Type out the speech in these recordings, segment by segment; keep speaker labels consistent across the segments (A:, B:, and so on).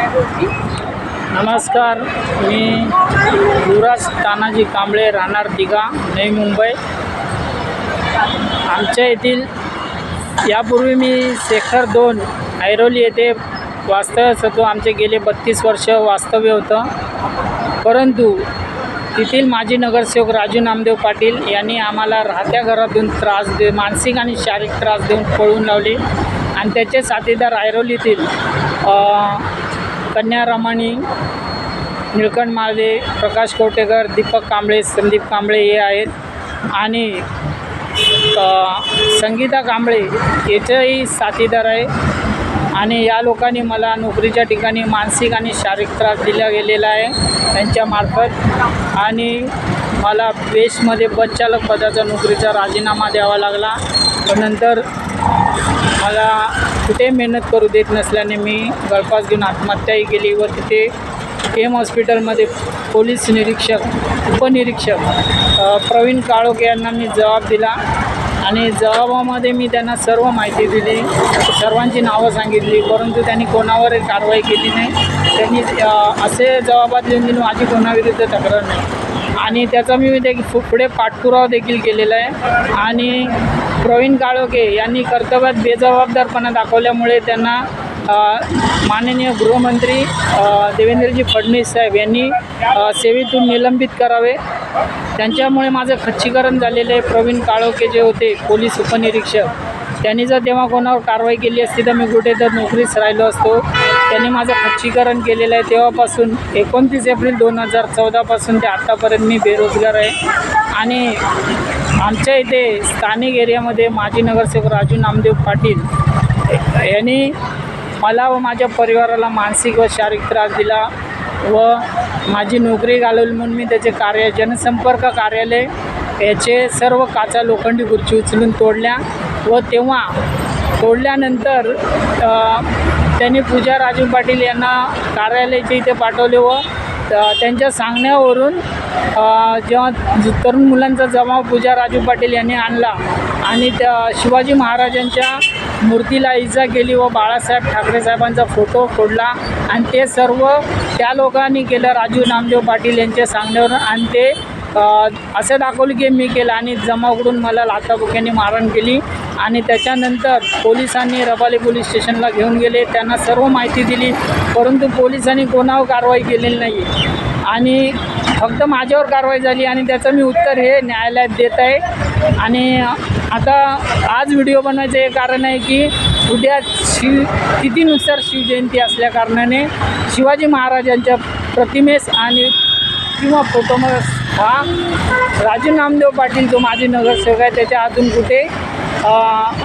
A: नमस्कार, मी युवराज तानाजी कांबळे, राहणार दिघा, नवी मुंबई। आमच्या येथील यापूर्वी मी सेक्टर 2 ऐरोली येथे वास्तव्यास होतो। आमचे गेले 32 वर्ष वास्तव्य होतं, परंतु तेथील माजी नगरसेवक राजू नामदेव पाटील यांनी आम्हाला राहत्या घरातून मानसिक आणि शारीरिक त्रास देऊन पळून लावले आणि त्याचे साथीदार ऐरोलीतील कन्या रमाणी, निळकंठ माळदे, प्रकाश कोटेकर, दीपक कांबळे, संदीप कांबळे हे आहेत आणि संगीता कांबळे याचेही साथीदार आहे। आणि या लोकांनी मला नोकरीच्या ठिकाणी मानसिक आणि शारीरिक त्रास दिला गेलेला आहे त्यांच्यामार्फत, आणि मला बेसमध्ये बसचालक पदाचा नोकरीचा राजीनामा द्यावा लागला। नंतर मला कुठे मेहनत करू देत नसल्याने मी गळफास घेऊन आत्महत्याही केली व तिथे एम हॉस्पिटलमध्ये पोलीस निरीक्षक, उपनिरीक्षक प्रवीण काळोखे यांना मी जबाब दिला आणि जबाबामध्ये मी त्यांना सर्व माहिती दिली, सर्वांची नावं सांगितली, परंतु त्यांनी कोणावरही कारवाई केली नाही। त्यांनी असे जबाबात लिहून दिले माझी कोणाविरुद्ध तक्रार नाही आणि त्याचा मी पुढे पाठपुरावा देखील केलेला आहे। आणि प्रवीण काळोखे यांनी कर्तव्यात बेजबाबदारपणा दाखवल्यामुळे त्यांना माननीय गृहमंत्री देवेंद्रजी फडणवीस साहेब यांनी सेवेतून निलंबित करावे। त्यांच्यामुळे माझं खच्चीकरण झालेलं आहे। प्रवीण काळोखे जे होते पोलीस उपनिरीक्षक, त्यांनी जर तेव्हा कोणावर कारवाई केली असती तर मी कुठे तर नोकरीस राहिलो असतो। त्यांनी माझं खच्चीकरण केलेलं आहे। तेव्हापासून 29 एप्रिल 2014 पासून ते आत्तापर्यंत मी बेरोजगार आहे। आणि आमच्या इथे स्थानिक एरियामध्ये माजी नगरसेवक राजू नामदेव पाटील यांनी मला व माझ्या परिवाराला मानसिक व शारीरिक त्रास दिला व माझी नोकरी घालवली म्हणून मी त्याचे जनसंपर्क कार्यालय याचे सर्व काचा लोखंडी खुर्ची उचलून तोडल्या व तेव्हा तोडल्यानंतर त्यांनी पूजा राजू पाटील यांना कार्यालयाचे इथे पाठवले व त्यांच्या सांगण्यावरून जेव्हा तरुण मुलांचा जमाव पूजा राजू पाटील यांनी आणला आणि त्या शिवाजी महाराजांच्या मूर्तीला इजा केली व बाळासाहेब ठाकरे साहेबांचा फोटो फोडला आणि ते सर्व त्या लोकांनी केलं राजू नामदेव पाटील यांच्या सांगण्यावरून। आणि ते असं दाखवलं की मी केलं आणि जमावकडून मला लाथाबुक्यांनी मारहाण केली आणि त्याच्यानंतर पोलिसांनी रबाले पोलीस स्टेशनला घेऊन गेले, त्यांना सर्व माहिती दिली, परंतु पोलिसांनी कोणावर कारवाई केलेली नाही आणि फक्त माझ्यावर कारवाई झाली आणि त्याचं मी उत्तर हे न्यायालयात देत आहे। आणि आता आज व्हिडिओ बनवायचं हे कारण आहे की उद्या तिथीनुसार शिवजयंती असल्या कारणाने शिवाजी महाराजांच्या प्रतिमेस आणि किंवा फोटोमध्ये हा राजू नामदेव पाटील जो माझे नगरसेवक आहे त्याच्या हातून कुठे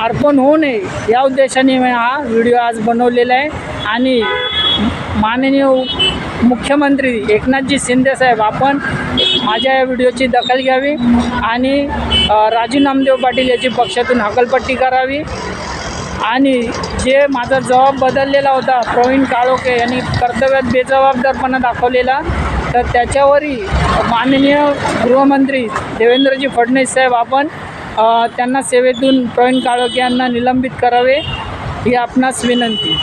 A: अर्पण होऊ नये या उद्देशाने मी हा व्हिडिओ आज बनवलेला आहे। आणि माननीय मुख्यमंत्री एकनाथजी शिंदे साहेब आपण माझ्या या व्हिडिओची दखल घ्यावी आणि राजू नामदेव पाटील याची पक्षातून हकालपट्टी करावी आणि जे माझा जबाब बदललेला होता प्रवीण काळोखे यांनी कर्तव्यात बेजबाबदारपणा दाखवलेला, तर त्याच्यावरही माननीय गृहमंत्री देवेंद्रजी फडणवीस साहेब आपण त्यांना सेवेतून प्रवीण काळोखे यांना निलंबित करावे ही आपणास विनंती।